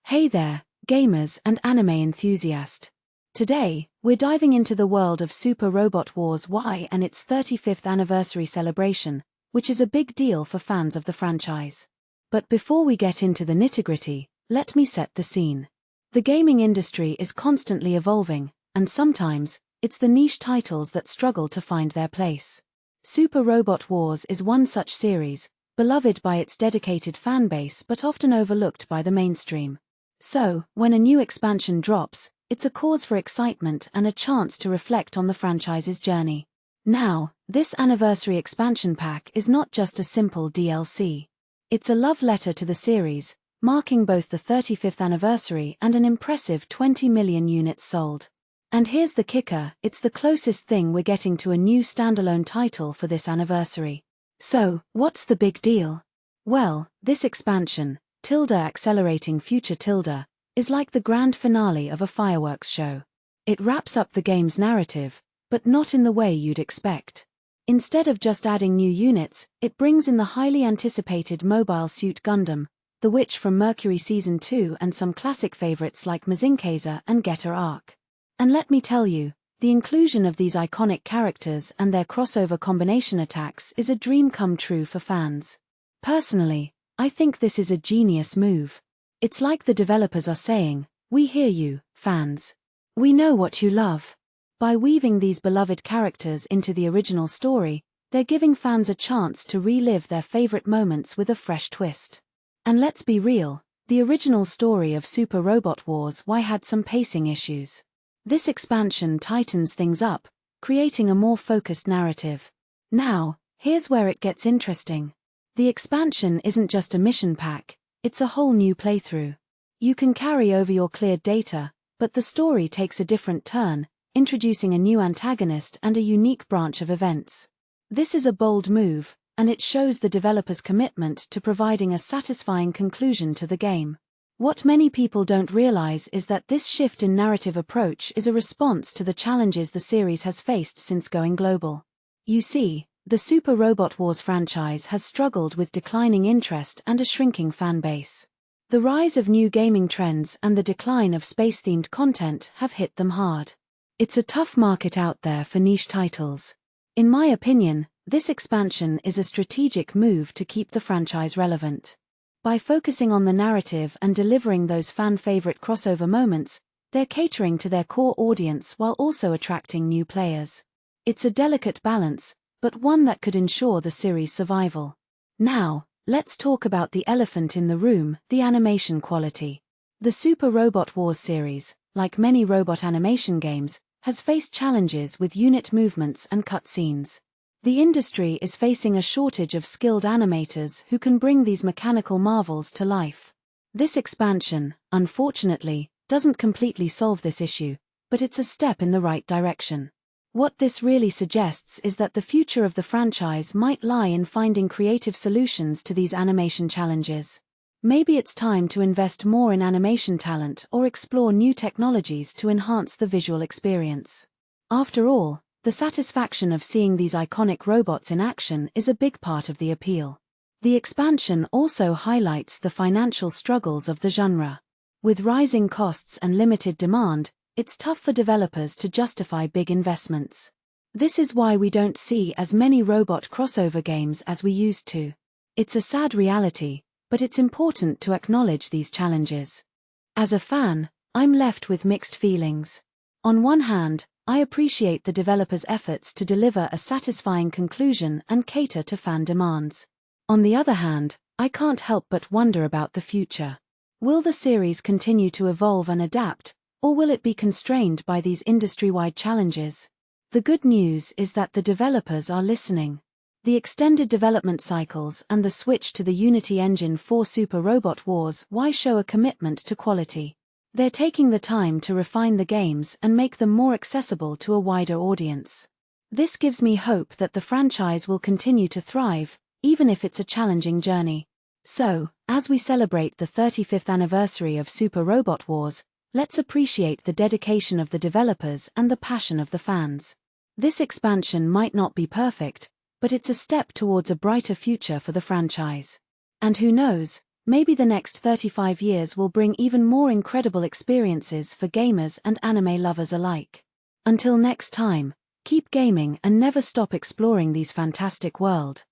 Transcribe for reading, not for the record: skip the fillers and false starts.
Hey there, gamers and anime enthusiast. Today, we're diving into the world of Super Robot Wars Y and its 35th anniversary celebration, which is a big deal for fans of the franchise. But before we get into the nitty-gritty, let me set the scene. The gaming industry is constantly evolving, and sometimes, it's the niche titles that struggle to find their place. Super Robot Wars is one such series, beloved by its dedicated fanbase but often overlooked by the mainstream. So, when a new expansion drops, it's a cause for excitement and a chance to reflect on the franchise's journey. Now, this anniversary expansion pack is not just a simple DLC. It's a love letter to the series, marking both the 35th anniversary and an impressive 20 million units sold. And here's the kicker, it's the closest thing we're getting to a new standalone title for this anniversary. So, what's the big deal? Well, this expansion, Accelerating Future, is like the grand finale of a fireworks show. It wraps up the game's narrative, but not in the way you'd expect. Instead of just adding new units, it brings in the highly anticipated Mobile Suit Gundam, the Witch from Mercury Season 2 and some classic favorites like Mazinkaiser and Getter Arc. And let me tell you, the inclusion of these iconic characters and their crossover combination attacks is a dream come true for fans. Personally, I think this is a genius move. It's like the developers are saying, we hear you, fans. We know what you love. By weaving these beloved characters into the original story, they're giving fans a chance to relive their favorite moments with a fresh twist. And let's be real, the original story of Super Robot Wars Y had some pacing issues. This expansion tightens things up, creating a more focused narrative. Now, here's where it gets interesting. The expansion isn't just a mission pack, it's a whole new playthrough. You can carry over your cleared data, but the story takes a different turn, introducing a new antagonist and a unique branch of events. This is a bold move, and it shows the developers' commitment to providing a satisfying conclusion to the game. What many people don't realize is that this shift in narrative approach is a response to the challenges the series has faced since going global. You see, the Super Robot Wars franchise has struggled with declining interest and a shrinking fan base. The rise of new gaming trends and the decline of space-themed content have hit them hard. It's a tough market out there for niche titles. In my opinion, this expansion is a strategic move to keep the franchise relevant. By focusing on the narrative and delivering those fan-favorite crossover moments, they're catering to their core audience while also attracting new players. It's a delicate balance, but one that could ensure the series' survival. Now, let's talk about the elephant in the room, the animation quality. The Super Robot Wars series, like many robot animation games, has faced challenges with unit movements and cutscenes. The industry is facing a shortage of skilled animators who can bring these mechanical marvels to life. This expansion, unfortunately, doesn't completely solve this issue, but it's a step in the right direction. What this really suggests is that the future of the franchise might lie in finding creative solutions to these animation challenges. Maybe it's time to invest more in animation talent or explore new technologies to enhance the visual experience. After all, the satisfaction of seeing these iconic robots in action is a big part of the appeal. The expansion also highlights the financial struggles of the genre. With rising costs and limited demand, it's tough for developers to justify big investments. This is why we don't see as many robot crossover games as we used to. It's a sad reality, but it's important to acknowledge these challenges. As a fan, I'm left with mixed feelings. On one hand, I appreciate the developers' efforts to deliver a satisfying conclusion and cater to fan demands. On the other hand, I can't help but wonder about the future. Will the series continue to evolve and adapt, or will it be constrained by these industry-wide challenges? The good news is that the developers are listening. The extended development cycles and the switch to the Unity engine for Super Robot Wars Y show a commitment to quality. They're taking the time to refine the games and make them more accessible to a wider audience. This gives me hope that the franchise will continue to thrive, even if it's a challenging journey. So, as we celebrate the 35th anniversary of Super Robot Wars, let's appreciate the dedication of the developers and the passion of the fans. This expansion might not be perfect, but it's a step towards a brighter future for the franchise. And who knows, Maybe the next 35 years will bring even more incredible experiences for gamers and anime lovers alike. Until next time, keep gaming and never stop exploring these fantastic worlds.